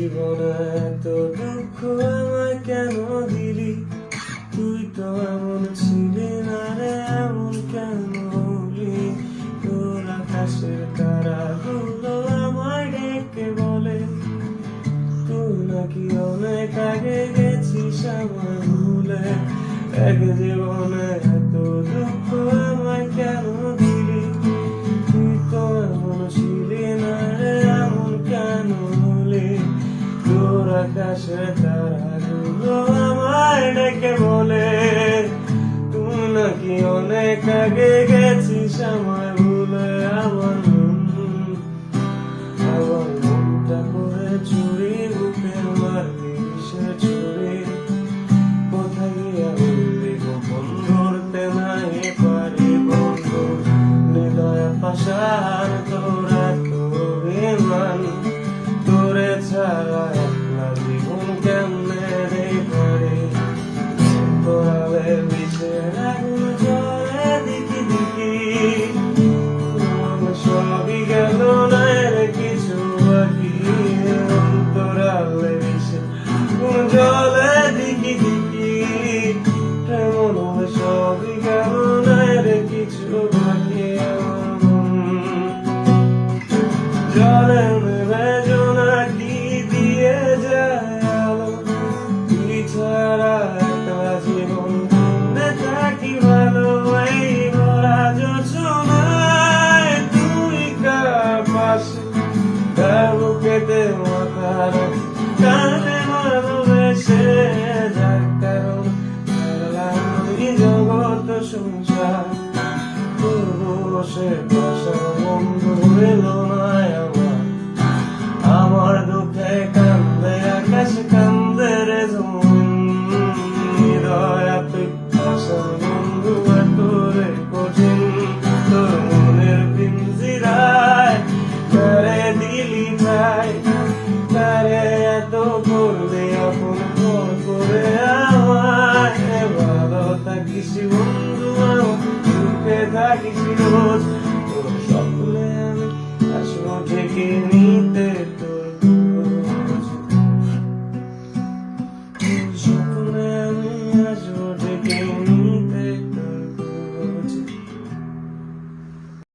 জীবনে এত দুঃখ আমায় কেন দিলি? তুই তো এমন ছিলি না রে, এমন কেন হলি? তোর আকাশের তারাগুলো আমায় ডেকে বলে তুই নাকি অনেক আগে গেছিস আমায় ভুলে। এক জীবনে এত দুঃখ আমায় কেন দিলি? তুই তো এমন ছিলি না রে, এমন কেন হলি? তোর আকাশের তারাগুলো আমায় ডেকে বলে তুই নাকি অনেক আগে গেছিস আমায় ভুলে। আমার মনটা করে চুরি, বুকে মারলি কিসের ছুরি? কোথায় গিয়া বললি গোপন ধরতে নাই পারি বন্ধু? হৃদয় পাশার তোরা তো বিমান, তোরে ছাড়া একলা জীবন কেমনে রে পারি? তোরালে বিষের আগুন জ্বলে দিকি দিকি, সবই গেল না রে কিছু বাকি। তোরালে বিষের আগুন জ্বলে দিকি দিকি, এমন সবই গেল না রে কিছু বাকি। জলে নেবে জোনাকি দিয়ে যায় আলো, তুই ছাড়া একটা জীবন কেমনে থাকি ভালো? এই ভরা যোছনায় তুই কার পাশে, কার বুকেতে মাথা রাখি?